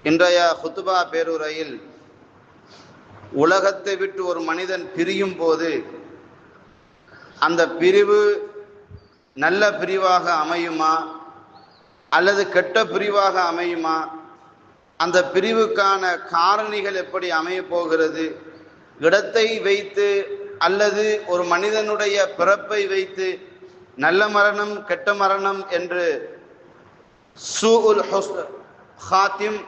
இன்றைய ஹுத்பா பேருரையில் உலகத்தை விட்டு ஒரு மனிதன் பிரியும் போது அந்த பிரிவு நல்ல பிரிவாக அமையுமா அல்லது கெட்ட பிரிவாக அமையுமா, அந்த பிரிவுக்கான காரணிகள் எப்படி அமைய போகிறது, இடத்தை வைத்து அல்லது ஒரு மனிதனுடைய பிறப்பை வைத்து நல்ல மரணம் கெட்ட மரணம் என்று சூஉல் ஹாத்திம்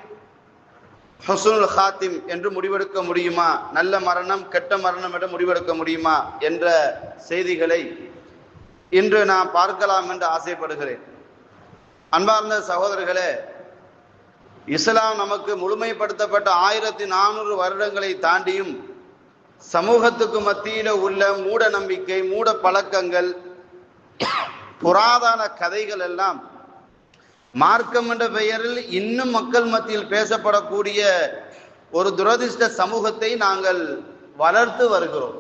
ஹுஸ்னுல் ஹாத்திம் என்று முடிவெடுக்க முடியுமா, நல்ல மரணம் கெட்ட மரணம் என்று முடிவெடுக்க முடியுமா என்ற செய்திகளை இன்று நான் பார்க்கலாம் என்று ஆசைப்படுகிறேன். அன்பார்ந்த சகோதரர்களே, இஸ்லாம் நமக்கு முழுமைப்படுத்தப்பட்ட 1400 வருடங்களை தாண்டியும் சமூகத்துக்கு மத்தியில் உள்ள மூட நம்பிக்கை, மூட பழக்கங்கள், புராதன கதைகள் எல்லாம் மார்க்கம் என்ற பெயரில் இன்னும் மக்கள் மத்தியில் பேசப்படக்கூடிய ஒரு துரதிர்ஷ்ட சமூகத்தை நாங்கள் வளர்த்து வருகிறோம்.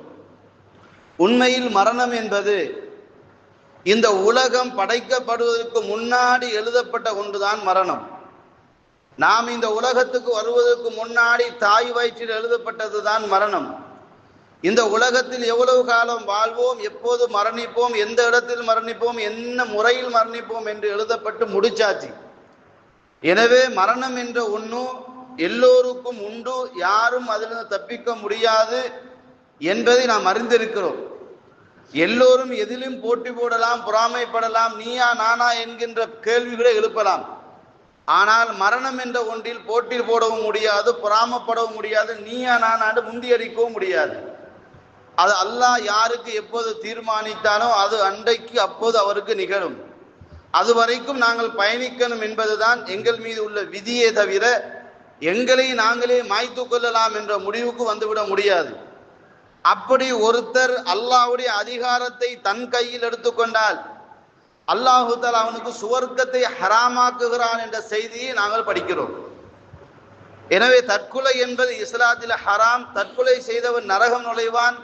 உண்மையில் மரணம் என்பது இந்த உலகம் படைக்கப்படுவதற்கு முன்னாடி எழுதப்பட்ட ஒன்றுதான் மரணம். நாம் இந்த உலகத்துக்கு வருவதற்கு முன்னாடி தாய் வயிற்றில் எழுதப்பட்டதுதான் மரணம். இந்த உலகத்தில் எவ்வளவு காலம் வாழ்வோம், எப்போது மரணிப்போம், எந்த இடத்தில் மரணிப்போம், என்ன முறையில் மரணிப்போம் என்று எழுதப்பட்டு முடிச்சாச்சு. எனவே மரணம் என்ற ஒன்று எல்லோருக்கும் உண்டு, யாரும் அதிலிருந்து தப்பிக்க முடியாது என்பதை நாம் அறிந்திருக்கிறோம். எல்லோரும் எதிலும் போட்டி போடலாம், பொறாமைப்படலாம், நீயா நானா என்கின்ற கேள்விகளை எழுப்பலாம். ஆனால் மரணம் என்ற ஒன்றில் போட்டி போடவும் முடியாது, பொறாமப்படவும் முடியாது, நீயா நானாண்டு முந்தியடிக்கவும் முடியாது. அது அல்லாஹ் யாருக்கு எப்போது தீர்மானித்தானோ அது அன்றைக்கு அப்போது அவருக்கு நிகழும். அது வரைக்கும் நாங்கள் பயணிக்கணும் என்பதுதான் எங்கள் மீது உள்ள விதியே தவிர எங்களை நாங்களே மாய்த்து கொள்ளலாம் என்ற முடிவுக்கு வந்துவிட முடியாது. அப்படி ஒருத்தர் அல்லாஹ்வுடைய அதிகாரத்தை தன் கையில் எடுத்துக்கொண்டால் அல்லாஹு தஆலா அவனுக்கு சுவர்க்கத்தை ஹராமாக்குகிறான் என்ற செய்தியை நாங்கள் படிக்கிறோம். எனவே தற்கொலை என்பது இஸ்லாத்தில் ஹராம், தற்கொலை செய்தவன் நரகம் நுழைவான்,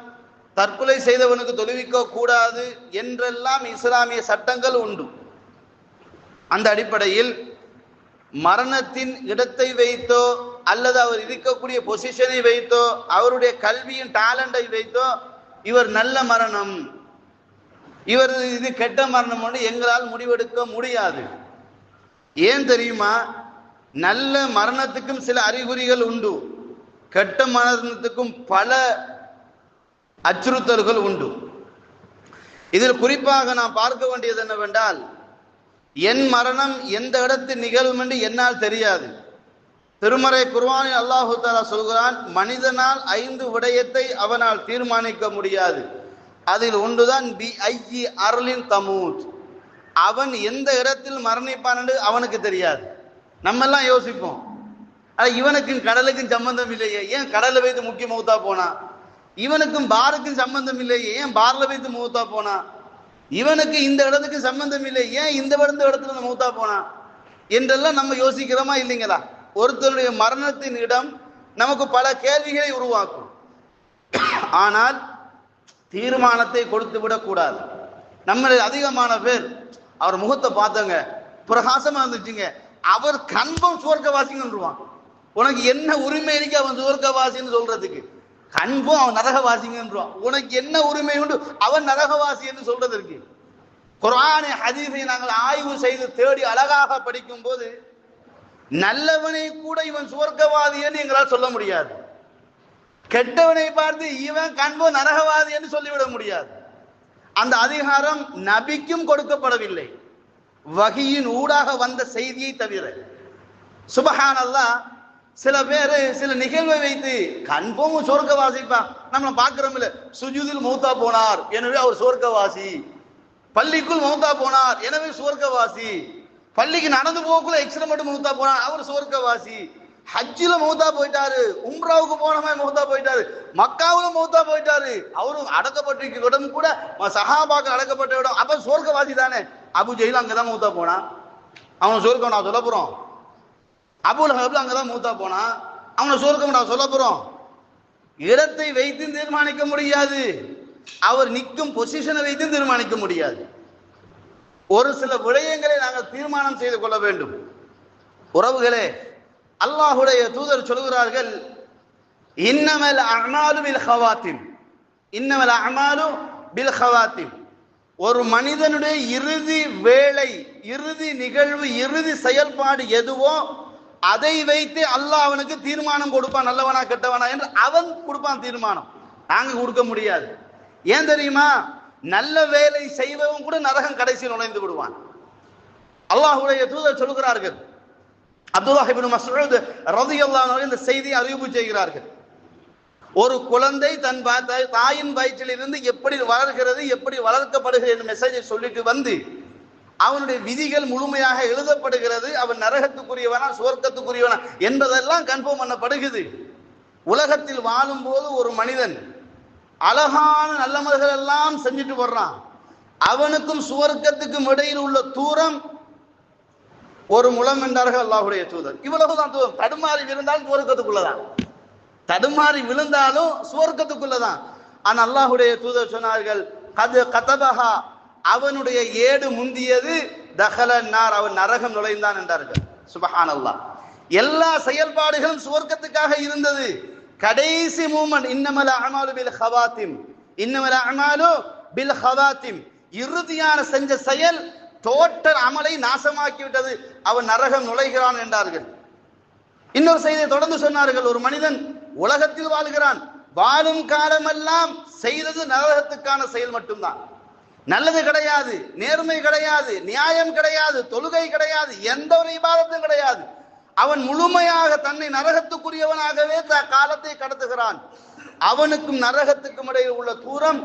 தற்கொலை செய்தவனுக்கு தொழுவிக்க கூடாது என்றெல்லாம் இஸ்லாமிய சட்டங்கள் உண்டு. அந்த அடிப்படையில் மரணத்தின் இடத்தை வைத்தோ அல்லது அவர் இருக்கக்கூடிய பொசிஷனை வைத்தோ அவருடைய கல்வியின் டேலண்டை வைத்தோ இவர் நல்ல மரணம், இவர் இது கெட்ட மரணம் என்று எங்களால் முடிவெடுக்க முடியாது. ஏன் தெரியுமா? நல்ல மரணத்துக்கும் சில அறிகுறிகள் உண்டு, கெட்ட மரணத்துக்கும் பல அச்சுறுத்தல்கள் உண்டு. இதில் குறிப்பாக நான் பார்க்க வேண்டியது என்னவென்றால், என் மரணம் எந்த இடத்தில் நிகழும் என்று என்னால் தெரியாது. திருமறை குர்ஆனில் அல்லாஹு தஆலா சொல்கிறான், மனிதனால் 5 விடயத்தை அவனால் தீர்மானிக்க முடியாது. அதில் ஒன்றுதான் பி ஐயி அர்லின் தமூத், அவன் எந்த இடத்தில் மரணிப்பான் என்று அவனுக்கு தெரியாது. நம்ம எல்லாம் யோசிப்போம், இவனுக்கும் கடலுக்கும் சம்பந்தம் இல்லையே, ஏன் கடலை வைத்து முக்கிய மௌத்தா போனா? இவனுக்கும் பாருக்கும் சம்பந்தம் இல்லையே, ஏன் பார்ல வைத்து மௌத்தா போனா? இவனுக்கு இந்த இடத்துக்கு சம்பந்தம் இல்லை, ஏன் இந்த இடத்துல மௌத்தா போனா என்றெல்லாம் நம்ம யோசிக்கிறோமா இல்லைங்களா? ஒருத்தருடைய மரணத்தின் இடம் நமக்கு பல கேள்விகளை உருவாக்கும். ஆனால் தீர்மானத்தை கொடுத்து விடக்கூடாது. நம்ம அதிகமான பேர் அவர் முகத்தை பார்த்தங்க பிரகாசமா இருந்துச்சுங்க, அவர் கன்பம் சுவர்க்கவாசிங்கன்றுவான். உனக்கு என்ன உரிமை இருக்கு அவன் சுவர்க்கவாசின்னு சொல்றதுக்கு? கன்பம் அவன் நரகவாசிங்கன்றான். உனக்கு என்ன உரிமை உண்டு அவன் நரகவாசி என்று சொல்றதற்கு? குர்ஆனை ஹதீஸை நாங்கள் ஆய்வு செய்து தேடி அழகாக படிக்கும் போது நல்லவனை கூட இவன் சுவர்க்கவாதி என்று எங்களால் சொல்ல முடியாது, கெட்டவனை பார்த்து இவன் கன்பம் நரகவாதி என்று சொல்லிவிட முடியாது. அந்த அதிகாரம் நபிக்கும் கொடுக்கப்படவில்லை, வஹியின் ஊடாக வந்த செய்தியை தவிர. சுப்ஹானல்லாஹ், சில பேரு சில நிகழ்வை வைத்து கன்பமும் சொர்க்கவாசிப்பா நம்ம பார்க்கிறோம் இல்ல, சுஜூதில் மௌத்தா போனார் எனவே அவர் சொர்க்கவாசி, பள்ளிக்குள் மௌத்தா போனார் எனவே சொர்க்கவாசி, பள்ளிக்கு நடந்து போக்குள்ள எக்ஸ்ட்ரா மௌத்தா போனார் அவர் சொர்க்கவாசி, ஹஜ்ஜில மௌத்தா போயிட்டாரு, உம்ராவுக்கு போனமே மௌத்தா போயிட்டாரு, மக்காவுல மௌத்தா போயிட்டாரு, அவரும் அடக்கப்பட்டிருக்க இடம் கூட சஹாபாக்கள் அடக்கப்பட்ட இடம், அப்ப சொர்க்கவாசி தானே. அபு ஜெயில் அங்கதான் மௌத்தா போனா, அவன் சொர்க்கம் நான் சொல்ல போறோம். அபுல் ஹப்ல அங்கதான் மூத்தா போனா, அவனை சொர்க்கம் நான் சொல்ல போறோம். இடத்தை வைத்து தீர்மானிக்க முடியாது, அவர் நிற்கும் பொசிஷனை வைத்து தீர்மானிக்க முடியாது. ஒரு சில விடயங்களை நாங்கள் தீர்மானம் செய்து கொள்ள வேண்டும். உறவுகளே, அல்லாஹ்வுடைய தூதர் சொல்கிறார்கள், இன்னமல் அஅமாலு பில் ஹவாத்திம், இன்னமல் அஅமாலு பில் ஹவாத்திம். ஒரு மனிதனுடைய இறுதி வேளை, இறுதி நிகழ்வு, இறுதி செயல்பாடு எதுவோ அதை வைத்து அல்லாஹ் அவனுக்கு தீர்மானம் கொடுப்பான், நல்லவனா கெட்டவனா என்று அவன் கொடுப்பான் தீர்மானம். நாங்க கொடுக்க முடியாது. ஏன் தெரியுமா? நல்ல வேலை செய்வவன் கூட நரகம் கடைசியில் நுழைந்து விடுவான். அல்லாஹ்வுடைய தூதர் சொல்கிறார்கள், அப்துல்லாஹ் இப்னு மஸ்ஊத் ரலியல்லாஹு அன்ஹு இந்த செய்தியை அறிவிப்பு செய்கிறார்கள். ஒரு குழந்தை தன் தாயின் வயிற்றில் இருந்து எப்படி வளர்கிறது, எப்படி வளர்க்கப்படுகிறது என்ற மெசேஜை சொல்லிட்டு வந்து அவனுடைய விதிகள் முழுமையாக எழுதப்படுகிறது. அவன் நரகத்துக்குரியவனா சுவர்க்கத்துக்குரியவனா என்பதெல்லாம் கன்ஃபார்ம் பண்ணப்படுகிறது. உலகத்தில் வாழும் போது ஒரு மனிதன் அழகான நல்லமல்கள் எல்லாம் செஞ்சுட்டு வர்றான். அவனுக்கும் சுவர்க்கத்துக்கும் இடையில் உள்ள தூரம் ஒரு முழம் என்றார்கள் அல்லாஹ்வுடைய தூதர். இவ்வளவுதான் தூரம். தடுமாறி விழுந்தாலும் சுவர்க்கத்துக்குள்ளதான், தடுமாறி விழுந்தாலும் சுவர்க்கத்துக்குள்ளதான். ஆனா அல்லாஹ்வுடைய தூதர் சொன்னார்கள், கது கதபஹா, அவனுடைய ஏடு முந்தியது, தஹலன் நார், அவன் நரகம் நுழைந்தான் என்றார்கள். சுப்ஹானல்லாஹ். எல்லா செயல்பாடுகளும் சுவர்க்கத்துக்காக இருந்தது. கடைசி மூமெண்ட், இன்னமல் அஅமாலு பில் ஹவாத்திம், இன்னமல் அஅமாலு பில் ஹவாத்திம், இறுதியான செஞ்ச செயல் டோட்டல் அமலை நாசமாக்கி விட்டது, அவன் நரகம் நுழைகிறான் என்றார்கள். இன்னொரு செய்தியை தொடர்ந்து சொன்னார்கள், ஒரு மனிதன் உலகத்தில் வாழ்கிறான், வாழும் காலமெல்லாம் செய்தது நரகத்துக்கான செயல் மட்டும்தான். நல்லது கிடையாது, நேர்மை கிடையாது, நியாயம் கிடையாது, தொழுகை கிடையாது, எந்த ஒரு இபாதத்தும் கிடையாது. அவன் முழுமையாக தன்னை நரகத்துக்குரியவனாகவே காலத்தை கடத்துகிறான். அவனுக்கும் நரகத்துக்கும் இடையில் உள்ள தூரம்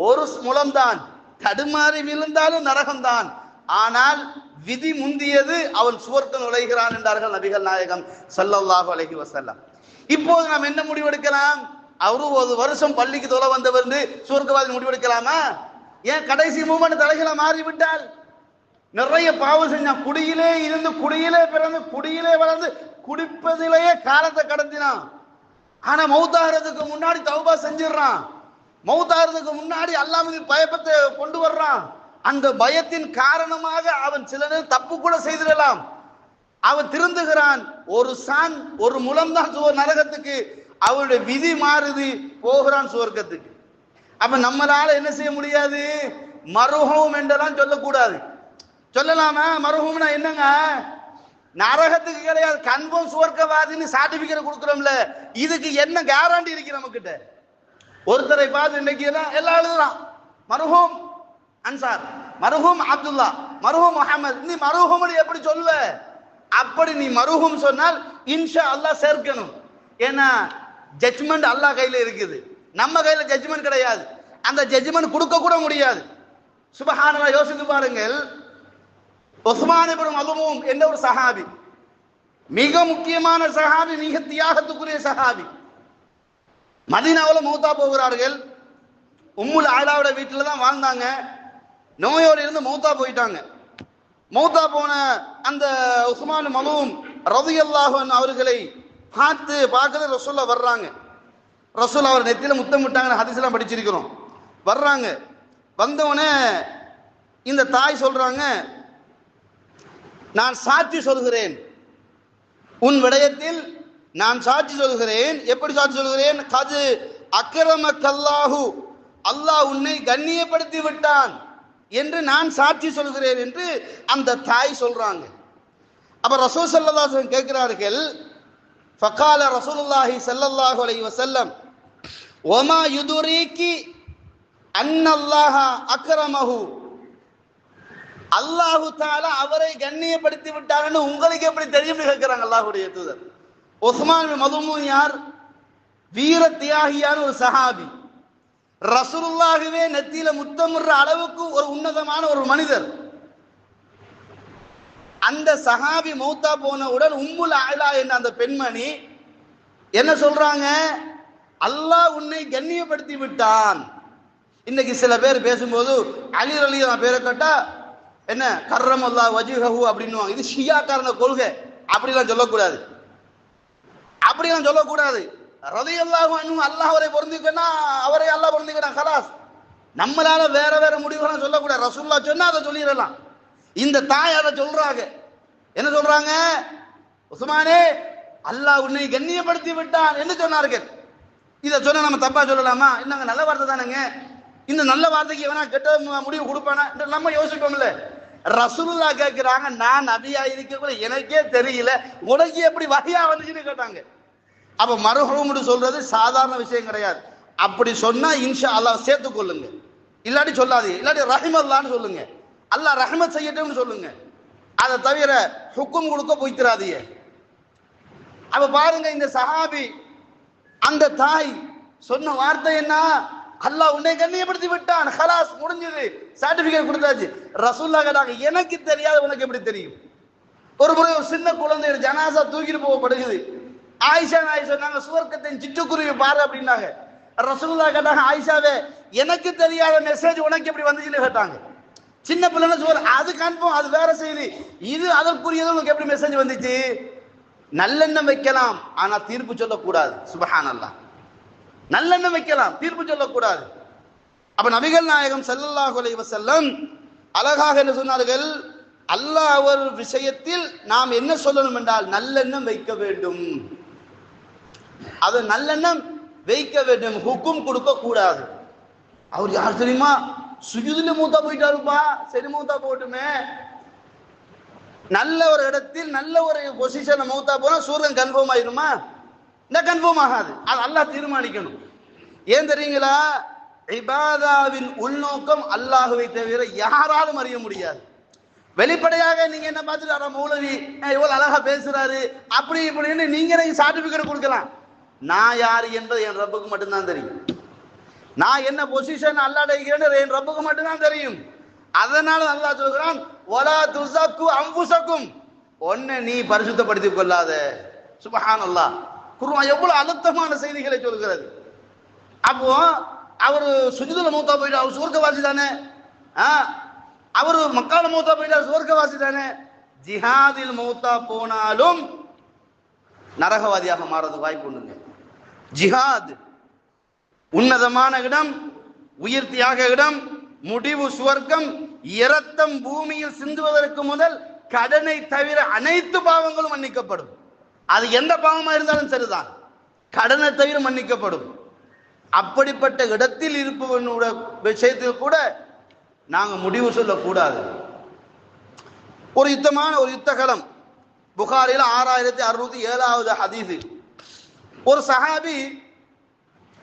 ஒரு முழம்தான். தடுமாறி விழுந்தாலும் நரகம்தான். ஆனால் விதி முந்தியது, அவன் சுவர்க்கம் நுழைகிறான் என்றார்கள் நபிகள் நாயகம் ஸல்லல்லாஹு அலைஹி வஸல்லம். இப்போது நாம் என்ன முடிவெடுக்கலாம்? அவரு ஒரு வருஷம் பள்ளிக்கு தொலை வந்தவர் சுவர்க்கவாதி முடிவெடுக்கலாமா? ஏன் கடைசி மூமெண்ட் தலைகளை மாறிவிட்டால்? நிறைய பாவம் செஞ்சான், குடியிலே இருந்து குடியிலே பிறந்து குடியிலே வளர்ந்து குடிப்பதிலேயே காலத்தை கடத்தினான். ஆனா மௌத்தாகிறதுக்கு முன்னாடி தௌபா செஞ்சிடறான். மௌத்தாகிறதுக்கு முன்னாடி அல்லாஹ் மீது பயத்தை கொண்டு வர்றான். அந்த பயத்தின் காரணமாக அவன் சில நேரம் தப்பு கூட செய்திடலாம். அவன் திருந்துகிறான். ஒரு சான், ஒரு முலம் தான் நரகத்துக்கு, அவருடைய விதி மாறுது, போகிறான் சுவர்க்கத்துக்கு. அப்ப நம்மளால என்ன செய்ய முடியாது? மருஹூம் என்றெல்லாம் சொல்லக்கூடாது. சொல்லலாமா? மருஹூம்னா என்னங்க? நரகத்துக்கு கிடையாது, கன்ஃபார்ம் சுவர்க்கவாதின்னு சர்டிபிகேட் கொடுக்குறோம்ல, இதுக்கு என்ன கேரண்டி இருக்கு நம்ம கிட்ட? ஒருத்தரை பார்த்து இன்னைக்கு எல்லாம் எழுதுறான், மருஹூம் அன்சார், மருஹூம் அப்துல்லா, மருஹூம் முஹம்மது. நீ மருஹூம் எப்படி சொல்லுவ? அப்படி நீ மருஹூம் சொன்னால் இன்ஷா அல்லாஹ் சேர்க்கணும். ஏன்னா ஜட்ஜ்மெண்ட் அல்லாஹ் கையில இருக்குது, நம்ம கையில ஜட்ஜ்மெண்ட் கிடையாது. அந்த ஜட்ஜ்மெண்ட் கொடுக்க கூட முடியாது. சுப்ஹானல்லாஹ். யோசித்து பாருங்கள், உஸ்மான் இப்னு மதுமூம் என்ற ஒரு சஹாபி, மிக முக்கியமான சஹாபி, மிக தியாகத்துக்குரிய சஹாபி, மதீனாவுல மௌத்தா போகிறார்கள். உம்முல் ஆலாவோட வீட்டில் தான் வாழ்ந்தாங்க. நோயோடு இருந்து மௌத்தா போயிட்டாங்க. மௌத்தா போன அந்த உஸ்மான் மதுமூம் ரலியல்லாஹு அன்ஹு அவர்களை பார்க்கறது ரசூலுல்லாஹ் வர்றாங்க. ரசூல் அவர் நெத்தியில முத்தமிட்டாங்கன்னு ஹதீஸ்லாம் படிச்சிருக்கிறோம். வர்றாங்க. வந்தவனே இந்த தாய் சொல்றாங்க, நான் சாட்சி சொல்கிறேன் உன் விடயத்தில், நான் சாட்சி சொல்கிறேன். எப்படி சாட்சி சொல்கிறேன்? கது அக்ரமக்கல்லாஹு, அல்லாஹ் உன்னை கண்ணியப்படுத்தி விட்டான் என்று நான் சாட்சி சொல்கிறேன் என்று அந்த தாய் சொல்றாங்க. அப்ப ரசூல் ஸல்லல்லாஹு அலைஹி வஸல்லம் கேட்கிறார்கள், ஃபகால ரசூலுல்லாஹி ஸல்லல்லாஹு அலைஹி வஸல்லம் வமா யுதுரிகி அன்னல்லாஹ அக்ரமஹு, அல்லாஹு தஆலா அவரை கண்ணியப்படுத்தி விட்டார்னு உங்களுக்கு எப்படி தெரியும்னு கேட்கிறாங்க அல்லாஹ்வுடைய தூதர். உஸ்மான் இப்னு மதுமூன் யார்? வீர தியாகியான ஒரு சஹாபி. ரசூலுல்லாஹ்வே நெத்தியில முத்தமிடுற அளவுக்கு ஒரு உன்னதமான ஒரு மனிதர். அந்த சஹாபி மௌத்தா போனவுடன் உம்முல் ஆலா என்ற அந்த பெண்மணி என்ன சொல்றாங்க? அல்லாஹ் உன்னை கண்ணியப்படுத்தி விட்டான். இன்னைக்கு சில பேர் பேசும்போது அலி ரலியல்லாஹு பேரை கேட்டா என்ன கர்ரமல்லாஹு வஜ்ஹஹு அப்படின்னுவாங்க. இது ஷியாக்காரன கொள்கை. அப்படிலாம் சொல்லக்கூடாது, அப்படிலாம் சொல்லக்கூடாது. ரலியல்லாஹு அன்ஹு அல்லாஹ் அவரை பொருந்திக்கனா அவரை அல்லாஹ் பொருந்திக்கிறான், கலாஸ். நம்மளால வேற வேற முடிவுகளை சொல்லக்கூடாது. ரசூலுல்லாஹ் சொன்னா அதை சொல்லிடலாம். இந்த தாய் அதை சொல்றாங்க. என்ன சொல்றாங்க? உஸ்மானே, அல்லாஹ் உன்னை கண்ணியப்படுத்தி விட்டான் என்று சொன்னார்கள். இதை சொன்ன நம்ம தப்பா சொல்லலாமா? என்னங்க நல்ல வார்த்தை தானேங்க, இந்த நல்ல வார்த்தைக்கு எவனா கெட்ட முடிவு கொடுப்பானா நம்ம யோசிப்போம்ல. ரசூலுல்லாஹ் கேட்கிறாங்க, நான் நபியா இருக்கக்குள்ள எனக்கே தெரியல, உனக்கு எப்படி வஹியா வந்துச்சுன்னு கேட்டாங்க. அப்ப மர்ஹூம்னு சொல்றது சாதாரண விஷயம் கிடையாது. அப்படி சொன்னா இன்ஷா அல்லாஹ் சேர்த்துக் கொள்ளுங்க, இல்லாட்டி சொல்லாதீங்க, இல்லாட்டி ரஹிமல்லான்னு சொல்லுங்க, அல்லாஹ் ரஹ்மத் செய்யட்டும்னு சொல்லுங்க. அதை தவிர ஹுக்கும் கொடுக்க போய்த்திராதீங்க. அப்ப பாருங்க, இந்த சஹாபி அந்த தாய் சொன்ன வார்த்தை என்ன? அல்லாஹ் உன்னை கண்ணியப்படுத்தி விட்டான், ஹலாஸ் முடிஞ்சது, சர்டிபிகேட் கொடுத்தாச்சு. ரசூலுல்லாஹ் கேட்டாங்க, எனக்கு தெரியாது உனக்கு எப்படி தெரியும்? ஒரு முறை ஒரு சின்ன குழந்தை ஜனாசா தூக்கிட்டு போகப்படுகிறது. ஆயிஷா நாய் சொன்னாங்க, சுவர்க்கத்தின் சிட்டுக்குருவி பாரு அப்படின்னாங்க. ரசூலுல்லாஹ் கேட்டாங்க, ஆயிஷாவே எனக்கு தெரியாத மெசேஜ் உனக்கு எப்படி வந்துச்சுன்னு கேட்டாங்க. சின்ன பிள்ளைன்னு சொல்ற அது கன்ஃபார்ம், அது வேற செய்தி. இது அதற்குரியது உங்களுக்கு எப்படி மெசேஜ் வந்துச்சு? நல்லெண்ணம் வைக்கலாம், ஆனா தீர்ப்பு சொல்லக்கூடாது. சுப்ஹானல்லாஹ், நல்லெண்ணம் வைக்கலாம், தீர்ப்பு சொல்லக்கூடாது. அப்ப நபிகள் நாயகம் ஸல்லல்லாஹு அலைஹி வஸல்லம் அழகாக என்ன சொன்னார்கள்? அல்லாஹ் ஒரு விஷயத்தில் நாம் என்ன சொல்லணும் என்றால் நல்லெண்ணம் வைக்க வேண்டும். அது நல்லெண்ணம் வைக்க வேண்டும், ஹுக்கும் கொடுக்க கூடாது. அவர் யார் தெரியுமா? சுஜூதுல மூத்தா போயிட்டாருப்பா, சரி மூத்தா போட்டுமே. நல்ல ஒரு இடத்தில் நல்ல ஒரு பொசிஷன்ல மூத்தா போனா சூரியன் கன்ஃபார்ம் ஆயிருமா? இந்த கன்ஃபார்ம் ஆகாது, அது அல்லாஹ் தீர்மானிக்கணும். ஏன் தெரியுங்களா? இபாதாவின் உள்நோக்கம் அல்லாஹ்வை தவிர யாராலும் அறிய முடியாது. வெளிப்படையாக நீங்க என்ன பார்த்துட்டு மௌலவி இவ்வளவு அழகா பேசுறாரு அப்படி இப்படின்னு நீங்க சர்டிபிகேட் கொடுக்கலாம். நான் யாரு என்பது என் ரப்புக்கு மட்டும்தான் தெரியும். நான் என்ன பொசிஷன் அல்லாஹ்வுக்கு என் ரப்புக்கு மட்டும்தான் தெரியும். அதனால அல்லாஹ் சொல்கிறான், வலா துஸக்கு அன்ஃபுஸக்கும், உன்னை நீ பரிசுத்தப்படுத்திக் கொள்ளாத. சுப்ஹானல்லாஹ், குர்ஆன் எவ்வளவு அழுத்தமான செய்திகளை சொல்கிறது. அப்போ அவர் சுஜூதுல மூத்தா போயிட்டு அவர் சுவர்க்கவாசி தானே, அவர் மக்கால மூத்தா போயிட்டு சுவர்க்கவாசி தானே. ஜிஹாதில் மூத்தா போனாலும் நரகவாதியாக மாறது வாய்ப்பு உண்டுங்க. ஜிஹாத் உன்னதமான இடம், உயிர் தியாக இடம், முடிவு சுவர்க்கம். இரத்தம் பூமியில் சிந்துவதற்கு முதல் கடனை தவிர அனைத்து பாவங்களும் மன்னிக்கப்படும். அது எந்த பாவமா இருந்தாலும் சரிதான், கடனை தவிர மன்னிக்கப்படும். அப்படிப்பட்ட இடத்தில் இருப்பவனுடைய விஷயத்தில் கூட நாங்க முடிவு சொல்லக்கூடாது. ஒரு யுத்தமான ஒரு யுத்தகலம், புகாரில 6607வது ஹதீஸ். ஒரு சஹாபி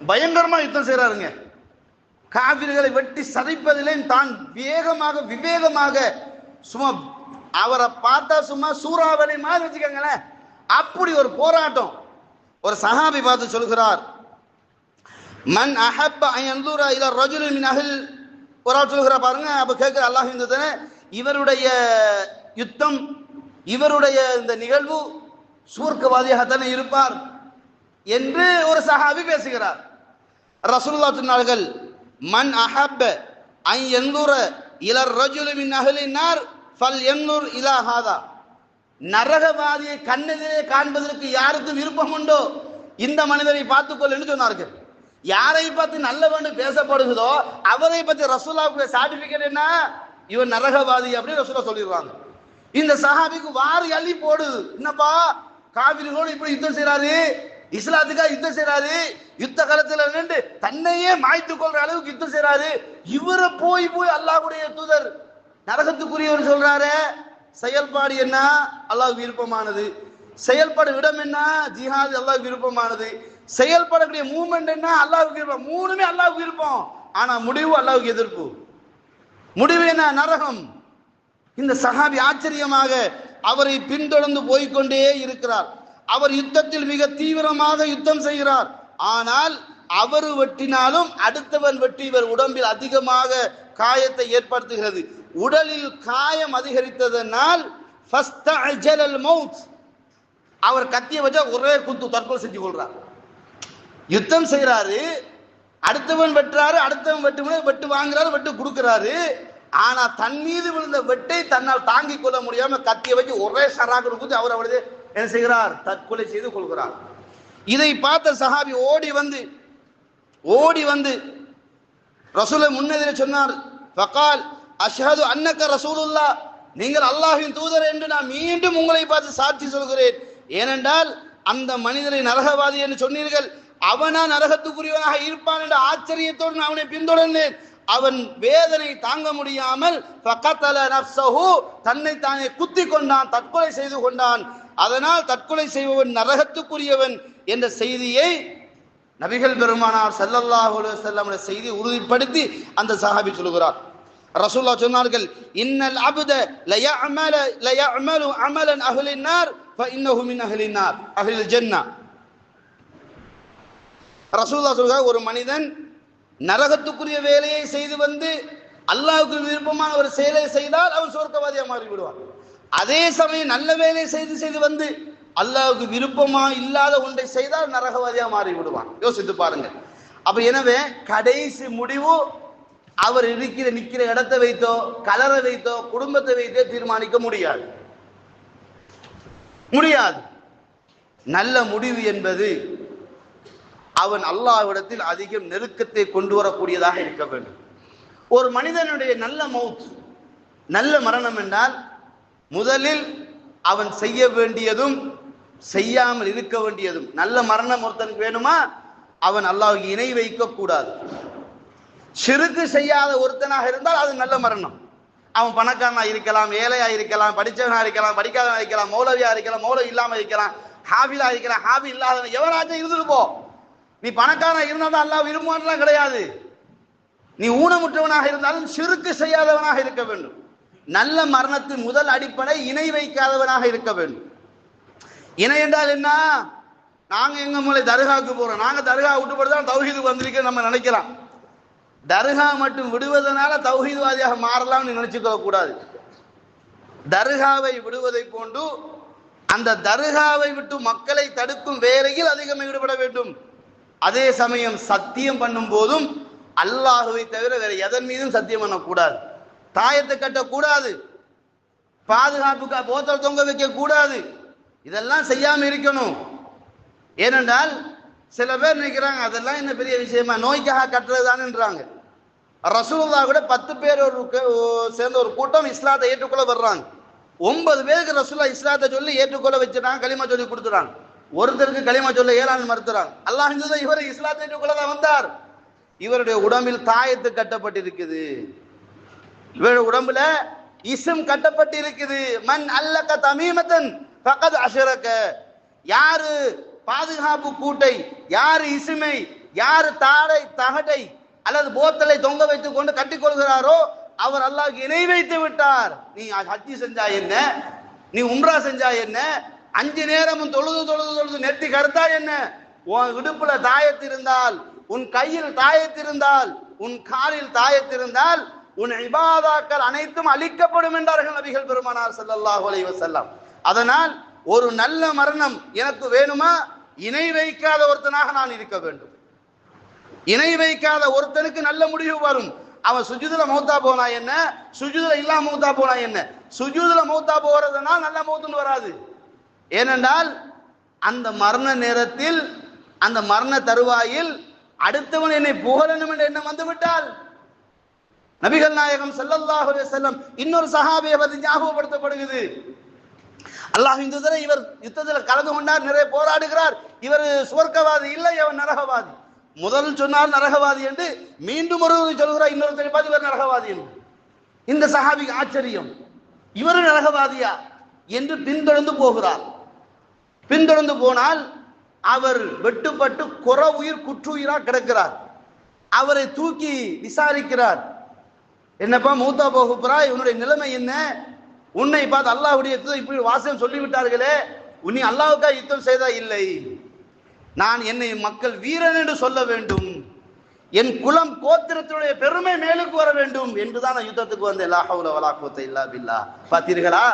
பயங்கரமா யுத்தம் செய்யறாருங்க. காபிர்களை வெட்டி சதைப்பதிலே தான் வேகமாக விவேகமாக, சும்மா அவரை பார்த்தா சும்மா சூறாவளி மாதிரி வச்சுக்கோங்களேன், அப்படி ஒரு போராட்டம். ஒரு சஹாபி பார்த்து சொல்கிறார், மன் அஹப்ப அன் யன்துர இலா ரஜுலின் மின் அஹ்ல், ஒரு ஆள் சொல்கிறார் பாருங்க. அப்ப கேட்கிற அல்லாஹ் இந்த இவருடைய யுத்தம், இவருடைய இந்த நிகழ்வு சுவர்க்கவாதியாகத்தானே இருப்பார் என்று ஒரு சஹாபி பேசுகிறார். ரசூலுல்லாஹ் சொன்னார்கள், மன் அஹப்ப அன் யன்துர இலா ரஜுலின் மின் அஹ்லின் நார் ஃபல்யன்துர் இலா ஹாதா, நரகவாதியை கண்ணிலே காண்பதற்கு யாருக்கு விருப்பம் உண்டோ இந்த மனிதரை பார்த்துக்கொள் என்று சொன்னார்கள். யாரை பத்தி நல்லவன்னு பேசப்படுகிறதோ அவரை பத்தி ரசூலுல்லாஹ்வுடைய சர்டிபிகேட் என்ன? இவன் நரகவாதி அப்படின்னு ரசூலுல்லாஹ் சொல்லிடுவாங்க. இந்த சஹாபிக்கு வாரி அள்ளி போடுது. என்னப்பா காபிர்களோடு இப்படி யுத்தம் செய்யறாரு, இஸ்லாத்துக்காக யுத்தம் செய்யறாரு, யுத்த காலத்துல நின்று தன்னையே மாய்த்து கொள்ற அளவுக்கு யுத்தம் செய்யறாரு. இவரை போய் அல்லாஹ்வுடைய தூதர் நரகத்துக்குரியவர் சொல்றாரு. செயல்பாடு என்ன? அல்லாஹ்வுக்கு விருப்பமானது. செயல்படும் இடம் என்ன? ஜிஹாத் அல்லாஹ்வுக்கு விருப்பமானது. செயல்படக்கூடிய மூவ்மெண்ட் என்ன? அல்லாஹ்வுக்கு விருப்பம். மூணுமே அல்லாஹ்வுக்கு விருப்பம், ஆனா முடிவு அல்லாஹ்வுக்கு எதிர்ப்பு. முடிவு என்ன? நரகம். இந்த சஹாபி ஆச்சரியமாக அவரை பின்தொடர்ந்து போய்கொண்டே இருக்கிறார். அவர் யுத்தத்தில் மிக தீவிரமாக யுத்தம் செய்கிறார். ஆனால் அவர் வெட்டினாலும் அடுத்தவன் வெட்டி இவர் உடம்பில் அதிகமாக காயத்தை ஏற்படுத்துகிறது. உடலில் காயம் அதிகரித்ததனால் அவர் கத்திய வச்சா ஒரே குத்து தற்கொலை செஞ்சு கொள்றார். யுத்தம் செய்யறாரு, அடுத்தவன் வெட்டுறாரு, அடுத்தவன் வெட்டு வாங்குறாரு, வெட்டு கொடுக்கிறாரு. ஆனா தன் மீது விழுந்த வெட்டை தன்னால் தாங்கிக் கொள்ள முடியாம கத்திய வச்சு ஒரே சராக குத்தி அவர் அவரது என்ன செய்கிறார்? தற்கொலை செய்து கொள்கிறார். இதை பார்த்த சஹாபி ஓடி வந்து ரசூலை முன்னெதிரே சொன்னார். ஃபகால் அஷ்ஹது அன்னக ரசூலுல்லாஹ், நீங்கள் அல்லாஹ்வின் தூதர் என்று நான் மீண்டும் உங்களை பார்த்து சாட்சி சொல்கிறேன். ஏனென்றால் அந்த மனிதரை நரகவாதி என்று சொன்னீர்கள், அவனா நரகத்துக்குரியவனாக இருப்பான் என்ற ஆச்சரியத்தோடு நான் அவனை பின்தொடர்ந்தேன். அவன் வேதனை தாங்க முடியாமல் தன்னை தானே குத்தி கொண்டான், தற்கொலை செய்து கொண்டான். அதனால் தற்கொலை செய்பவன் நரகத்துக்குரியவன் என்ற செய்தியை நபிகள் பெருமானார் ஸல்லல்லாஹு அலைஹி வஸல்லம் செய்தி உறுதிப்படுத்தி அந்த சஹாபி சொல்கிறார். ரசூலுல்லாஹ் சொன்னார்கள், இன்னல் அப்த லயஅமலு அமலன் அஹ்லின் நார் ஃபஇன்னஹு மின் அஹ்லின் நார் அஹ்லில் ஜன்னah. ரசூலுல்லாஹ் சொல்கிறார், ஒரு மனிதன் நரகத்துக்குரிய வேலையை செய்து வந்து அல்லாஹ்வுக்கு விருப்பமான ஒரு செயலை செய்தால் அவன் சொர்க்கவாதியாக மாறிவிடுவான். அதே சமயம் நல்ல வேலை செய்து வந்து அல்லாஹ்வுக்கு விருப்பமா இல்லாத ஒன்றை செய்தால் நரகவாதியாக மாறிவிடுவான். யோசித்து பாருங்க. அப்ப எனவே கடைசி முடிவு அவர் நிக்கிற இடத்தை வைத்தோ கலரை வைத்தோ குடும்பத்தை வைத்தோ தீர்மானிக்க முடியாது. நல்ல முடிவு என்பது அவன் அல்லாஹ்விடத்தில் அதிகம் நெருக்கத்தை கொண்டு வரக்கூடியதாக இருக்க வேண்டும். ஒரு மனிதனுடைய நல்ல மௌத், நல்ல மரணம் என்றால் முதலில் அவன் செய்ய வேண்டியதும் செய்யாமல் இருக்க வேண்டியதும். நல்ல மரணம் ஒருத்தனுக்கு வேணுமா, அவன் அல்லாஹ்வுக்கு இணை வைக்க கூடாது. ஷிர்க் செய்யாத ஒருத்தனாக இருந்தால் அது நல்ல மரணம். அவன் பணக்காரனா இருக்கலாம், ஏழையா இருக்கலாம், படிச்சவனா இருக்கலாம், படிக்காதவனா இருக்கலாம், மௌலவியா இருக்கலாம், மௌலவி இல்லாம இருக்கலாம், ஹாபிலா இருக்கலாம், ஹாபி இல்லாதவன் எவராச்சும் இருந்துட்டு போ. நீ பணக்காரனா இருந்தாலும் அல்லாஹ் விரும்புவான்லாம் கிடையாது. நீ ஊனமுற்றவனாக இருந்தாலும் ஷிர்க் செய்யாதவனாக இருக்க வேண்டும். நல்ல மரணத்தின் முதல் அடிப்படை இணை வைக்காதவனாக இருக்க வேண்டும். இணை என்றால் என்ன? நாங்க எங்க மூளை தர்காவுக்கு போறோம், நாங்க தர்கா விட்டுப்படுதான் தௌஹீதுக்கு வந்திருக்கேன் நம்ம நினைக்கலாம். தர்கா மட்டும் விடுவதனால தௌஹீத்வாதியாக மாறலாம்னு நினைச்சுக்க கூடாது. தர்காவை விடுவதை போன்று அந்த தர்காவை விட்டு மக்களை தடுக்கும் வேலையில் அதிகம் ஈடுபட வேண்டும். அதே சமயம் சத்தியம் பண்ணும் போதும் அல்லாஹுவை தவிர வேற எதன் மீதும் சத்தியம் பண்ணக்கூடாது. தாயத்தை கட்டக்கூடாது, பாதுகாப்புக்கு போத்தல் தொங்க வைக்க கூடாது. இதெல்லாம் செய்யாம இருக்கணும். ஏனென்றால் சில பேர் நினைக்கிறாங்க அதெல்லாம் என்ன பெரிய விஷயமா, நோய்க்காக கட்டுறதுதான்ன்றாங்க. ரசூலுல்லாஹ் கூட 10 பேர் சேர்ந்த ஒரு கூட்டம் இஸ்லாத்தை ஏற்றுக்கொள்ள வர்றாங்க. 9 பேருக்கு ரசூலுல்லாஹ் இஸ்லாத்தை சொல்லி ஏற்றுக்கொள்ள வச்சுட்டாங்க, களிமா சொல்லி கொடுத்துறாங்க. ஒருத்தருக்கு களிமா சொல்ல ஏழாண்டு மறுத்துறாங்க. அல்லாஹ் இவரை இஸ்லாத்தை ஏற்றுக்கொள்ளதான் வந்தார். இவருடைய உடம்பில் தாயத்து கட்டப்பட்டிருக்குது, இவருடைய உடம்புல இஸ்ம் கட்டப்பட்டிருக்குது. மன் அல்லக தமீமத்தன் ஃபகத் அஷ்ரக. யாரு பாதுகாப்பு கூட்டை, யாரு இஸ்மை, யாரு தகட்டை அல்லது போத்தலை தொங்க வைத்துக் கொண்டு கட்டிக்கொள்கிறாரோ அவர் அல்லாஹ்வுக்கு இணை வைத்து விட்டார். நீ ஹஜ்ஜி செஞ்சா என்ன, நீ உம்ரா செஞ்சா என்ன, 5 நேரமும் தொழுது நெத்தி கருத்தா என்ன, உன் இடுப்புல தாயத்திருந்தால், உன் கையில் தாயத்திருந்தால், உன் காலில் தாயத்திருந்தால் உன் இபாதாக்கள் அனைத்தும் அழிக்கப்படும் என்றார்கள் நபிகள் பெருமானார் ஸல்லல்லாஹு அலைஹி வஸல்லம். அதனால் ஒரு நல்ல மரணம் எனக்கு வேணுமா, இணை வைக்காத ஒருத்தனாக நான் இருக்க வேண்டும். இணை வைக்காத ஒருத்தனுக்கு நல்ல முடிவு வரும். அவன் சுஜூதுல மௌத்தா போனா என்ன, சுஜூதுல இல்லாம மௌத்தா போனா என்ன. சுஜூதுல மௌத்தா போறதுனா நல்ல மௌத்துன்னு வராது. ஏனென்றால் அந்த மரண நேரத்தில், அந்த மரண தருவாயில் அடுத்தவன் என்னை புகழணும் என்ற எண்ணம் வந்து விட்டால், நபிகள் நாயகம் ஸல்லல்லாஹு அலைஹி வஸல்லம் இன்னொரு சஹாபியை பற்றி ஞாபகப்படுத்தப்படுகிறது. அல்லாஹ்வின் தூதரே, இவர் யுத்தத்தில் கலந்து கொண்டார், நிறைய போராடுகிறார், இவர் சுவர்க்கவாதி இல்லை, அவர் நரகவாதி. முதல் சொன்னால் நரகவாதி என்று, மீண்டும் ஒருவர் சொல்கிறார் இன்னொருத்தரை பார்த்து இவர் நரகவாதி என்று. இந்த சஹாபிக்கு ஆச்சரியம், இவர் நரகவாதியா என்று பின்தொடர்ந்து போகிறார். பின்தொடர்ந்து போனால் அவர் வெட்டுப்பட்டு உயிர் குற்றுயிரா கிடக்கிறார். அவரை தூக்கி விசாரிக்கிறார். என்னப்பா மூத்தா போகுறா, உன்னுடைய நிலைமை என்ன, உன்னை பார்த்து அல்லாஹ்வுடைய இப்படி வாசகம் சொல்லிவிட்டார்களே, உன்னை அல்லாஹ்வுக்காக யுத்தம் செய்தா? இல்லை, நான் என்னை மக்கள் வீரன் என்று சொல்ல வேண்டும், என் குலம் கோத்திரத்தினுடைய பெருமை மேலுக்கு வர வேண்டும் என்றுதான் நான் யுத்தத்துக்கு வந்தேன். லா ஹவ்ல வலா குவத்த இல்லா பில்லாஹ். பார்த்தீர்களா,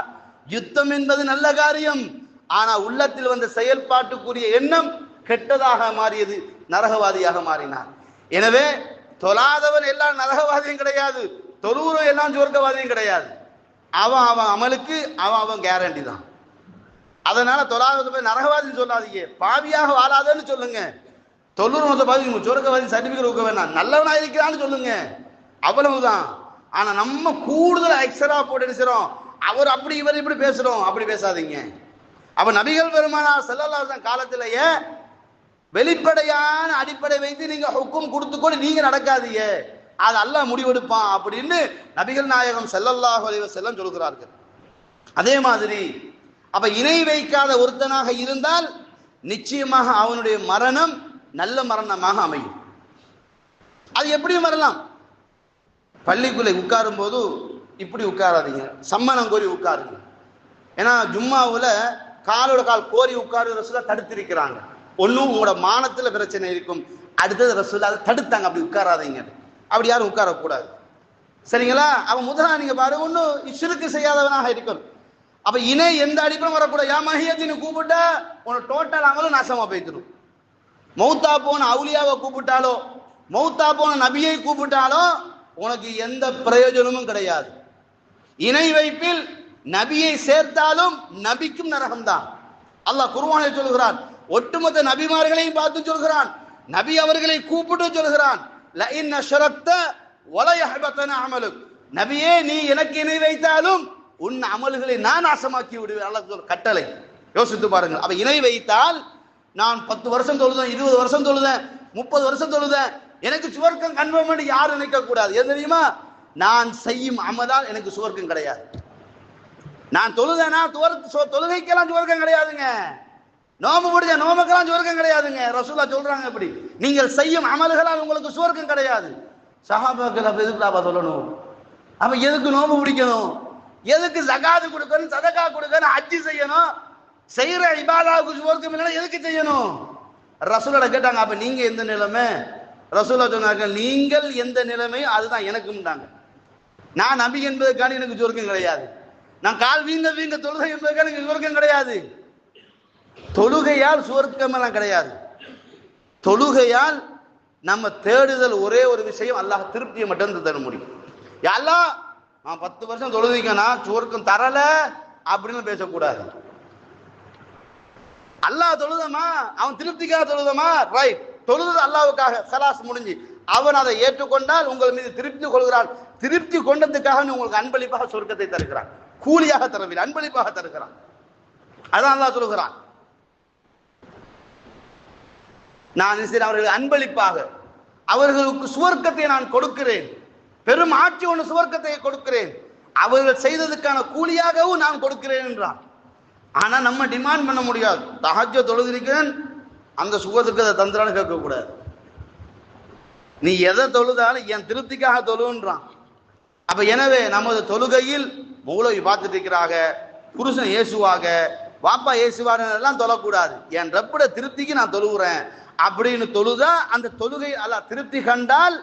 யுத்தம் என்பது நல்ல காரியம், ஆனா உள்ளத்தில் வந்த செயல்பாட்டுக்குரிய எண்ணம் கெட்டதாக மாறியது, நரகவாதியாக மாறினார். எனவே தொழாதவன் எல்லாம் நரகவாதியும் கிடையாது, தொழுகிறவன் எல்லாம் சொர்க்கவாதியும் கிடையாது. அவன் அமலுக்கு அவன் கேரண்டி தான். அதனால தொழாதவன் போய் நரகவாதின்னு சொல்லாதீங்க, பாவியாக வாழாதன்னு சொல்லுங்க. தொழுறவன் பார்த்து சொர்க்கவாதி சர்டிபிகேட் கொடுக்க வேணாம், நல்லவனா இருக்கிறான்னு சொல்லுங்க, அவ்வளவுதான். ஆனா நம்ம கூடுதல் எக்ஸ்ட்ரா போட்டு நினைச்சிடும், அவர் அப்படி இவர் இப்படி பேசுறோம், அப்படி பேசாதீங்க. அப்ப நபிகள் பெருமானார் ஸல்லல்லாஹு அலைஹி வஸல்லம் காலத்திலேயே வெளிப்படையான அடிப்படை வைத்து நீங்க ஹுக்கும் கொடுத்துக்கொண்டு நீங்க நடக்காதீங்க, அது அல்லாஹ் முடிவெடுப்பான் அப்படின்னு நபிகள் நாயகம் ஸல்லல்லாஹு அலைஹி வஸல்லம் சொல்கிறார்கள். அதே மாதிரி அப்ப இணை வைக்காத ஒருத்தனாக இருந்தால் நிச்சயமாக அவனுடைய மரணம் நல்ல மரணமாக அமையும். அது எப்படி வரலாம்? பள்ளிக்குள்ளே உட்காரும் போது இப்படி உட்காராதீங்க, சம்மணம் கோரி உட்காருங்க. ஏன்னா ஜும்மாவில் காலோட கால் கோரி உட்காரு ரசூலா தடுத்திருக்கிறாங்க. ஒன்னும் உங்களோட மானத்துல பிரச்சனை இருக்கும், அடுத்தது ரசூலா அதை தடுத்தாங்க, அப்படி உட்காராதீங்க, அப்படி யாரும் உட்காரக்கூடாது. சரிங்களா? அவன் முதல்ல நீங்க பாருங்க, ஒன்னும் ஷிர்க் செய்யாதவனாக இருக்கணும். அப்ப இணை எந்த அடிப்படையும் வரக்கூடாது. யா மஹியத்தின்னு கூப்பிட்டா உன டோட்டல் அமலும் நாசமா போய்த்திடும். மௌத்தா போன அவுலியாவை கூப்பிட்டாலோ மௌத்தா போன நபியை கூப்பிட்டாலோ உனக்கு எந்த பிரயோஜனமும் கிடையாது. இணை வைப்பில் நபியை சேர்த்தாலும் நபிக்கும் நரகம்தான். அல்லாஹ் குர்ஆனில் சொல்கிறான், ஒட்டுமொத்த நபிமார்களையும் பார்த்து சொல்கிறான், நபி அவர்களை கூப்பிட்டு சொல்கிறான், லஇன் அஷ்ரக்த வல யஹ்பதன அமலுக், நபியே நீ எனக்கு இணை வைத்தாலும் உன் அமல்களை நான் நாசமாக்கி விடுவேன். அல்லாஹ் கட்டளை. யோசித்து பாருங்கள். அப்ப இணை வைத்தால் நான் 10 வருஷம் தொழுதேன், 20 வருஷம் தொழுதேன், 30 வருஷம் தொழுதேன், எனக்கு சுவர்க்கம் கன்ஃபார்ம் பண்ணி யாரும் நினைக்க கூடாது. ஏன் தெரியுமா? நான் செய்யும் அமலால் எனக்கு சுவர்க்கம் கிடையாது. நான் தொழுதேனா தொழுகைக்கெல்லாம் சுவர்க்கம் கிடையாதுங்க. நோம்பு பிடிச்ச நோம்புக்கெல்லாம் சுவர்க்கம் கிடையாதுங்க. ரசூலுல்லாஹ் சொல்றாங்க, இப்படி நீங்கள் செய்யும் அமல்களால் உங்களுக்கு சுவர்க்கம் கிடையாது. சஹாபாக்கள் அப்ப எதுக்குலாம் சொல்லணும்? அப்ப எதுக்கு நோம்பு பிடிக்கணும்? எதுக்கு ஜகாத் கொடுக்கணும், சதகா கொடுக்கணும், ஹஜ்ஜி செய்யணும்? செய்யற இபாதாவுக்கு சுவர்க்கம் இல்லைன்னா எதுக்கு செய்யணும்? ரசூலுல்லாஹ் கேட்டாங்க, அப்ப நீங்க எந்த நிலைமை? ரசூலுல்லாஹ் சொன்னாங்க, நீங்கள் எந்த நிலைமை அதுதான் எனக்கும்டாங்க. நான் நபி என்பதற்கான எனக்கு சுவர்க்கம் கிடையாது. நான் கால் வீங்க தொழுகை என்பதற்கான எனக்கு சுவர்க்கம் கிடையாது. தொழுகையால் சுவர்க்கம் எல்லாம் கிடையாது. தொழுகையால் நம்ம தேடுதல் ஒரே ஒரு விஷயம், அல்லாஹ் திருப்தியை மட்டும் தர முடியும். அல்லாஹ் நான் 10 வருஷம் தொழுதிக்கனா சுவர்க்கம் தரல அப்படின்னு பேசக்கூடாது. அல்லாஹ் தொழுதமா, அவன் திருப்திக்காக தொழுதமா, ரைட், தொழுது அல்லாஹ்வுக்காக, சலாஸ் முடிஞ்சு. அவன் அதை ஏற்றுக்கொண்டால் உங்கள் மீது திருப்தி கொள்கிறான். திருப்தி கொண்டதுக்காக உங்களுக்கு அன்பளிப்பாக சொர்க்கத்தை தருகிறான். கூலியாக தரவில்லை, அன்பளிப்பாக தருகிறான். அதான் அல்லாஹ் சொல்லுகிறான், நான் அவர்களுக்கு அன்பளிப்பாக அவர்களுக்கு சுவர்க்கத்தை நான் கொடுக்கிறேன், பெரும் ஆட்சி ஒன்று சுவர்க்கத்தை கொடுக்கிறேன், அவர்கள் செய்ததுக்கான கூலியாகவும் நான் கொடுக்கிறேன் என்றான். ஆனா நம்ம டிமாண்ட் பண்ண முடியாது. தஹஜ்ஜுத் தொழுதிருக்கிறேன், அந்த சுகத்துக்கு அதை தந்திரான்னு கேட்கக்கூடாது. நீ எதை தொழுதாலும் என் திருப்திக்காக தொழுன்றான். அப்ப எனவே நமது தொழுகையில் மௌலவி பார்த்துட்டு இருக்கிறாங்க, புருஷன் இயேசுவாக, வாப்பா இயேசுவாக எல்லாம் தொழக்கூடாது. என் ரப்பட திருப்திக்கு நான் தொழுகிறேன் அப்படின்னு தொழுதா அந்த தொழுகை அல்லாஹ் திருப்தி கண்டால்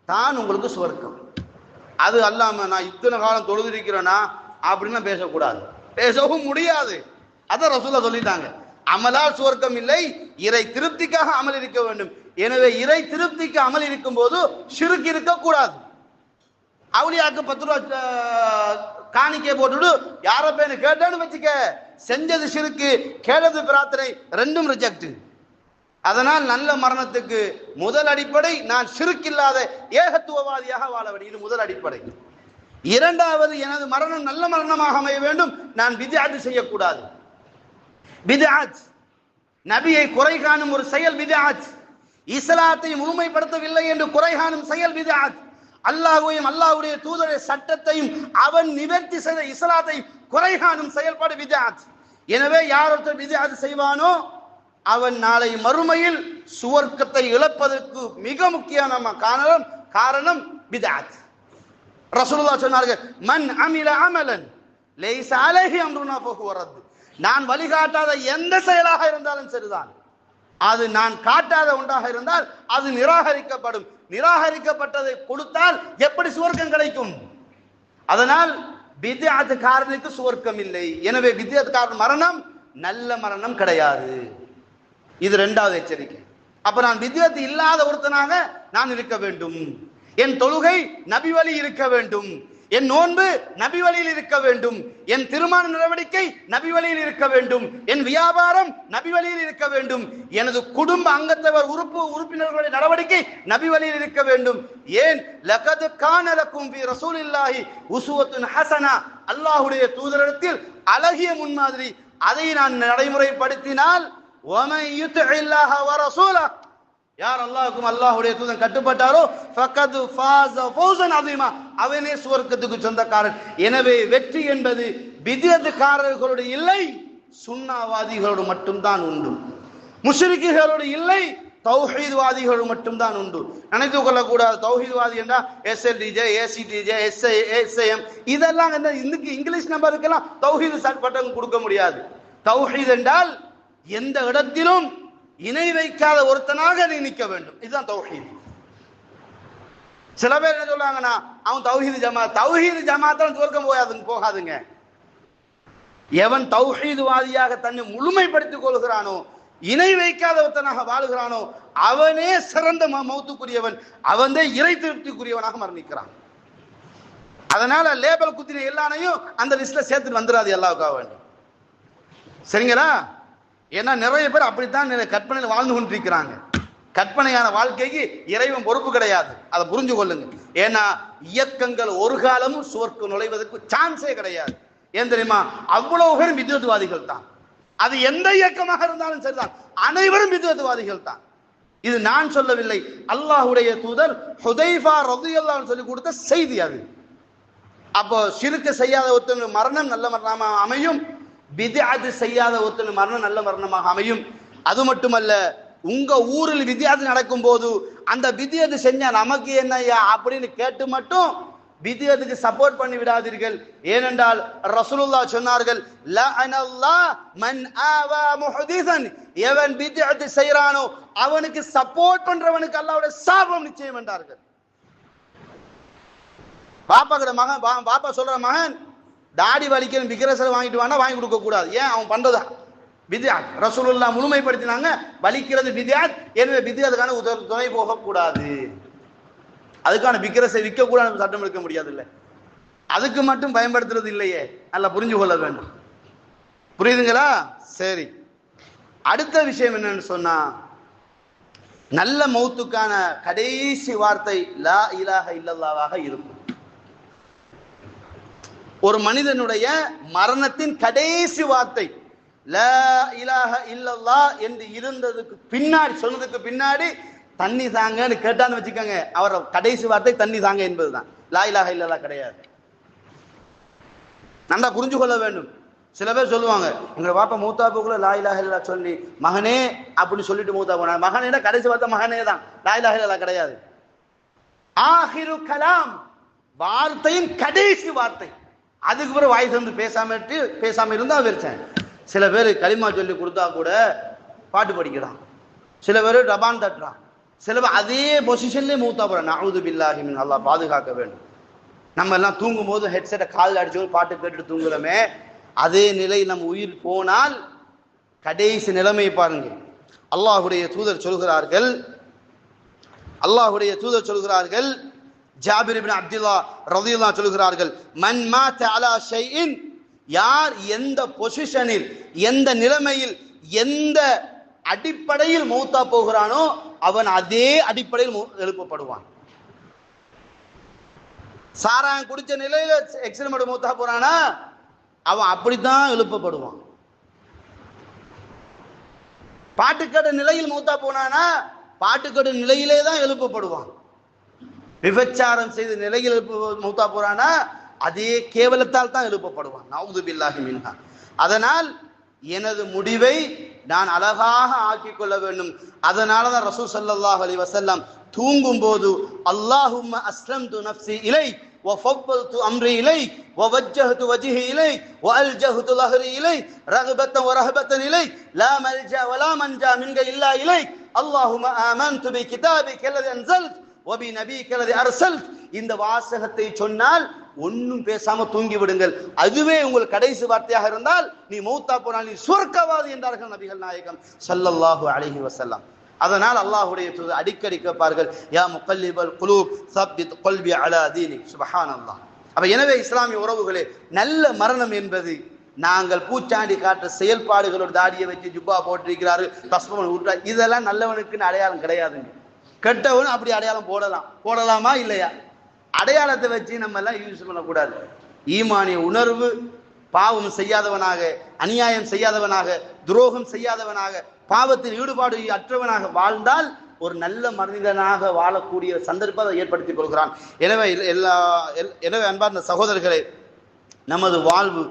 தான் உங்களுக்கு சுவர்க்கம். அது அல்லாம நான் இத்தனை காலம் தொழுதிருக்கிறேனா அப்படின்னு பேசக்கூடாது, பேசவும் முடியாது. அதான் ரசூலுல்லாஹ் சொல்லிட்டாங்க, அமலால் சுவர்க்கம் இல்லை, இறை திருப்திக்காக அமல் இருக்க வேண்டும். எனவே இறை திருப்திக்கு அமல் இருக்கும் போது ஷிர்க் இருக்கக்கூடாது. அவுலியாக்கு 10 ரூபா காணிக்கை போட்டுடு யார பேரு கேட்டான்னு வச்சுக்க, செஞ்சது ஷிர்க், கேட்டது பிரார்த்தனை, ரெண்டும் ரிஜெக்ட். அதனால் நல்ல மரணத்துக்கு முதல் அடிப்படை நான் ஷிர்க் இல்லாத ஏகத்துவவாதியாக வாழ வேண்டும். இது முதல் அடிப்படை. இரண்டாவது, எனது மரணம் நல்ல மரணமாக அமைய வேண்டும், நான் பித்அத் செய்யக்கூடாது. பித்அத் நபியை குறை காணும் ஒரு செயல் பித்அத். இஸ்லாத்தை முழுமைப்படுத்தவில்லை என்று குறை காணும் செயல் பித்அத். அல்லாஹ்வையும் அல்லாஹ்வுடைய தூதருடைய சட்டத்தையும் அவன் நிவர்த்தி செய்த இஸ்லாத்தை குறை காணும் செயல்பாடு பித்அத். எனவே யார் ஒருத்தர் பித்அத் செய்வானோ அவன் நாளை மறுமையில் சுவர்க்கத்தை இழப்பதற்கு மிக முக்கியமான காரணம் பித்அத். ரசூலுல்லாஹ் சொன்னார்கள், மன் அமில அமலன் லைஸ அலைஹி அம்ருனா ஃபஹுவ ரத். நான் வழிகாட்டாத எந்த செயலாக இருந்தாலும் சரிதான், அது நான் காட்டாத ஒன்றாக இருந்தால் அது நிராகரிக்கப்படும். நிராகரிக்கப்பட்டதை கொடுத்தால் எப்படி சுவர்க்கம் கிடைக்கும்? அதனால் பித்அத் காரனுக்கு சுவர்க்கம் இல்லை. எனவே பித்அத் காரன் மரணம் நல்ல மரணம் கிடையாது. இது இரண்டாவது எச்சரிக்கை. அப்ப நான் பித்அத் இல்லாத ஒருத்தனாக நான் இருக்க வேண்டும். என் தொழுகை நபி வழி இருக்க வேண்டும், என் நோன்பு நபி வழியில் இருக்க வேண்டும், என் திருமண நடவடிக்கை நபி வழியில் இருக்க வேண்டும், என் வியாபாரம் நபி வழியில் இருக்க வேண்டும், எனது குடும்ப அங்கத்தவர் உறுப்பினர்களுடைய நடவடிக்கை நபி வழியில் இருக்க வேண்டும். ஏன் லகத் கான லக்கும் ஃபீ ரசூலில்லாஹி உஸ்வத்துன் ஹஸனா, அல்லாஹ்வுடைய தூதரிடத்தில் அழகிய முன்மாதிரி, அதை நான் நடைமுறைப்படுத்தினால் وَمَن يُطِعِ اللَّهَ وَرَسُولَهُ யார் அல்லாஹ்வுக்கும் அல்லாஹ்வுடைய தூதன் கட்டுப்பட்டாரோ ஃபக்கத் ஃபாஸ ஃபௌஸன் அதீமா அவனே சுவர்க்கத்துக்கு சொந்தக்காரன். எனவே வெற்றி என்பது பித்அத்காரர்களோடு இல்லை, சுன்னாவாதிகளோடு மட்டும்தான் உண்டு. முஷ்ரிக்குகளோடு இல்லை, தௌஹீத்வாதிகளோடு மட்டும்தான் உண்டு. நினைத்து கொள்ளக்கூடாது தௌஹீத்வாதி என்றா எஸ்எல்டிஜே, ஏசிடிஜே, எஸ்ஐஎம் இதெல்லாம் இன்னைக்கு இங்கிலீஷ் நம்பருக்கெல்லாம் தௌஹீத் பட்டம் கொடுக்க முடியாது. தௌஹீத் என்றால் எந்த இடத்திலும் இணை வைக்காத ஒருத்தனாக நீ நிற்க வேண்டும். இதுதான் தௌஹீத். சில பேர் என்ன சொல்றாங்கன்னா, அவன் தௌஹீத் ஜமாத்தான் சொர்க்கம் போகாதுங்க. எவன் தௌஹீத்வாதியாக தன்னை முழுமைப்படுத்திக் கொள்கிறானோ, இணை வைக்காத ஒருத்தனாக வாழுகிறானோ, அவனே சிறந்த மௌத்துக்குரியவன், அவனே இறை திருப்திக்குரியவனாக மரணிக்கிறான். அதனால லேபல் குத்தின எல்லாரையும் அந்த லிஸ்ட்ல சேர்த்துட்டு வந்துடாது எல்லாருக்காக வேண்டி. சரிங்களா? ஏன்னா நிறைய பேர் அப்படித்தான் கற்பனையில் வாழ்ந்து கொண்டிருக்கிறாங்க. கற்பனையான வாழ்க்கைக்கு இறைவன் பொறுப்பு கிடையாது, அதை புரிஞ்சு கொள்ளுங்க. ஏன்னா இயக்கங்கள் ஒரு காலமும் சுவர்க்கு நுழைவதற்கு சான்ஸே கிடையாது. ஏன் தெரியுமா? அவ்வளவு பேரும் வித்வத்வாதிகள் தான். அது எந்த இயக்கமாக இருந்தாலும் சரிதான், அனைவரும் வித்வத்வாதிகள் தான். இது நான் சொல்லவில்லை, அல்லாஹ்வுடைய தூதர் ஹுதைஃபா ரலியல்லாஹு அன்ஹு சொல்லி கொடுத்த செய்தி அது. அப்போ ஷிர்க் செய்யாத ஒருத்தன் மரணம் நல்ல மரணமாக அமையும், பித்அத் செய்யாத ஒருத்தன் மரணம் நல்ல மரணமாக அமையும். அது மட்டுமல்ல, உங்க ஊரில் பித்அத் நடக்கும் போது அந்த பித்அத் செஞ்சா நமக்கு என்னையா அப்படின்னு கேட்டு மட்டும் பித்அத்துக்கு சப்போர்ட் பண்ணி விடாதீர்கள். ஏனென்றால் ரசூலுல்லாஹ் சொன்னார்கள், லஅனல்லாஹ் மன் ஆவா முஹ்திஸன், எவன் பித்அத் செய்றானோ அவனுக்கு சப்போர்ட் பண்றவனுக்கு அல்லாஹ்வுடைய சாபம் நிச்சயம் என்றார்கள். பாப்பா சொல்ற மகன் தாடி வலிக்கணும் விக்கிரசல் வாங்கிட்டு வானா வாங்கி கொடுக்க கூடாது. ஏன்? அவன் பண்றது பித்அத். ரசூலுல்லாஹ் முழுமைப்படுத்தினாங்க, வலிக்கிறது பித்அத், எனவே பித்அத்துக்கான துணை போக கூடாது. அதுக்கான விக்கிரசை விற்க கூட சட்டம் எடுக்க முடியாது இல்ல, அதுக்கு மட்டும் பயன்படுத்துறது இல்லையே. நல்லா புரிஞ்சு கொள்ள வேண்டும். புரியுதுங்களா? சரி, அடுத்த விஷயம் என்னன்னு சொன்னா, நல்ல மௌத்துக்கான கடைசி வார்த்தை லா இலாஹ இல்லல்லாஹ்வாக இருக்கும். ஒரு மனிதனுடைய மரணத்தின் கடைசி வார்த்தை லா இலாஹ இல்லல்லாஹ் என்று இருந்ததுக்கு பின்னாடி, சொன்னதுக்கு பின்னாடி தண்ணி தாங்கன்னு கேட்டான்னு வச்சுக்கோங்க, அவர் கடைசி வார்த்தை தண்ணி தாங்க என்பதுதான், லா இலாஹ இல்லல்லாஹ் கிடையாது. நல்லா புரிஞ்சு கொள்ள வேண்டும். சில பேர் சொல்லுவாங்க, எங்க பாப்பா மூத்தா போக்குள்ள லா இலாஹ இல்லல்லாஹ் சொல்லி மகனே அப்படின்னு சொல்லிட்டு மூத்தா போனாங்க. மகனே கடைசி வார்த்தை மகனே தான், லா இலாஹ இல்லல்லாஹ் கிடையாது. ஆஹிரு கலாம், வார்த்தையின் கடைசி வார்த்தை. அதுக்கு பிறகு வாய் தந்து பேசாம இருந்தா வெறுச்சேன். சில பேர் களிமா சொல்லி கொடுத்தா கூட பாட்டு படிக்கிறான், சில பேர் ரபான் தட்டுறான், சில பேர் அதே பொசிஷன்லேயே மூத்தா போறான். நஅூது பில்லாஹி மின், அல்லாஹ் பாதுகாக்க வேண்டும். நம்ம எல்லாம் தூங்கும் போது ஹெட்செட்டை காலில் அடிச்சு பாட்டு கேட்டுட்டு தூங்குறோமே, அதே நிலை நம்ம உயிர் போனால் கடைசி நிலைமை பாருங்க. அல்லாஹ்வுடைய தூதர் சொல்கிறார்கள், ஜாபிர் இப்னு அப்துல்லாஹ் ரலியல்லாஹு சொல்கிறார்கள், மன் மாத அலா ஷைஇன், யார் எந்த பொசிஷனில், எந்த நிலைமையில், எந்த அடிப்படையில் மௌத்தா போகிறானோ அவன் அதே அடிப்படையில் எழுப்பப்படுவான். சாராயம் குடிச்ச நிலையில எக்ஸிடென்ட் மௌத்தா போறானா அவன் அப்படித்தான் எழுப்பப்படுவான். பாட்டுக்கட நிலையில் மௌத்தா போனானா பாட்டுக்கட நிலையிலே தான் எழுப்பப்படுவான். விபச்சாரம் செய்த நிலையில் மௌத்தா போறானா அதே கேவலத்தால் தான் எழுப்பப்படுவான். நஅூது பில்லாஹி மின்ஹா. அதனால் எனது முடிவை நான் அழகாக ஆக்கிக் கொள்ள வேண்டும். அதனால தான் ரசூல் ஸல்லல்லாஹு அலைஹி வஸல்லம் தூங்கும் போது அல்லாஹும்ம அஸ்லம்து நஃப்ஸி இலைக் வ ஃபவ்வல்து அம்ரி இலைக் வ வஜ்ஜஹது வஜ்ஹி இலைக் வ அல்ஜஹது லஹ்ரி இலைக் ரக்பத்தன் வ ரஹபத்தன் இலைக் லா மல்ஜா வ லா மன்ஜா மின்க இல்லா இலைக் அல்லாஹும்ம ஆமன்து பி கிதாபிக அல்லதி அன்ஸல்த் வ பி நபியிக அல்லதி அர்ஸல்த். இந்த வாசகத்தை சொன்னால் ஒன்னும் பேசாம தூங்கி விடுங்கள். அதுவே உங்கள் கடைசி வார்த்தையாக இருந்தால் நீ மௌத்தா போனால் நீ சுவர்க்கவாதி என்றார்கள் நபிகள் நாயகம் ஸல்லல்லாஹு அலைஹி வஸல்லம். அதனால் அல்லாஹ்வுடைய தூதர் அடிக்கடி கேட்பார்கள், யா முகல்லிபல் குலூப் சப்பித் கல்பி அலா தீனிக். சுப்ஹானல்லாஹ். அப்ப எனவே இஸ்லாமிய உறவுகளே, நல்ல மரணம் என்பது நாங்கள் பூச்சாண்டி காட்டுற செயல்பாடுகளோட தாடியை வச்சு ஜுப்பா போட்டிருக்கிறாரு, தஸ்மன் ஊற்றா, இதெல்லாம் நல்லவனுக்குன்னு அடையாளம் கிடையாதுங்க. கெட்டவன் அப்படி அடையாளம் போடலாமா இல்லையா? அடையாளத்தை வச்சு நம்ம எல்லாம் யூஸ் பண்ணக்கூடாது. ஈமானிய உணர்வு பாவம் செய்யாதவனாக, அநியாயம் செய்யாதவனாக, துரோகம் செய்யாதவனாக, பாவத்தில் ஈடுபாடு அற்றவனாக வாழ்ந்தால் ஒரு நல்ல மனிதனாக வாழக்கூடிய சந்தர்ப்பத்தை ஏற்படுத்திக் கொள்கிறான். எனவே அன்பார்ந்த சகோதரர்களே, நமது வாழ்வு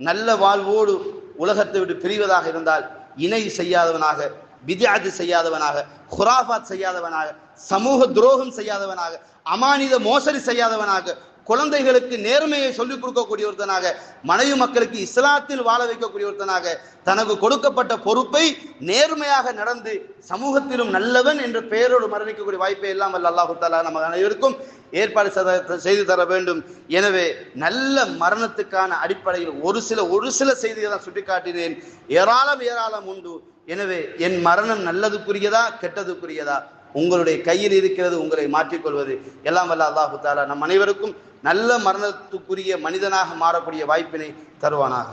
நல்ல வாழ்வோடு உலகத்தை விட்டு பிரிவதாக இருந்தால் இணை செய்யாதவனாக, பித்அத் செய்யாதவனாக, குராஃபாத் செய்யாதவனாக, சமூக துரோகம் செய்யாதவனாக, அமானித மோசடி செய்யாதவனாக, குழந்தைகளுக்கு நேர்மையை சொல்லிக் கொடுக்கக்கூடியவர்த்தனாக, மனைவி மக்களுக்கு இஸ்லாத்தில் வாழ வைக்கக்கூடியவர்த்தனாக, தனக்கு கொடுக்கப்பட்ட பொறுப்பை நேர்மையாக நடந்து சமூகத்திலும் நல்லவன் என்ற பெயரோடு மரணிக்கக்கூடிய வாய்ப்பை எல்லாம் வல்ல அல்லாஹ் தஆலா நம்ம அனைவருக்கும் ஏற்பாடு செய்து தர வேண்டும். எனவே நல்ல மரணத்துக்கான அடிப்படையில் ஒரு சில செய்திகளை தான் சுட்டிக்காட்டினேன். ஏராளம் உண்டு. எனவே என் மரணம் நல்லதுக்குரியதா கெட்டதுக்குரியதா உங்களுடைய கையில் இருக்கிறது. உங்களை மாற்றிக்கொள்வது. எல்லாம் வல்ல அல்லாஹ் தஆலா நம் அனைவருக்கும் நல்ல மரணத்துக்குரிய மனிதனாக மாறக்கூடிய வாய்ப்பினை தருவானாக.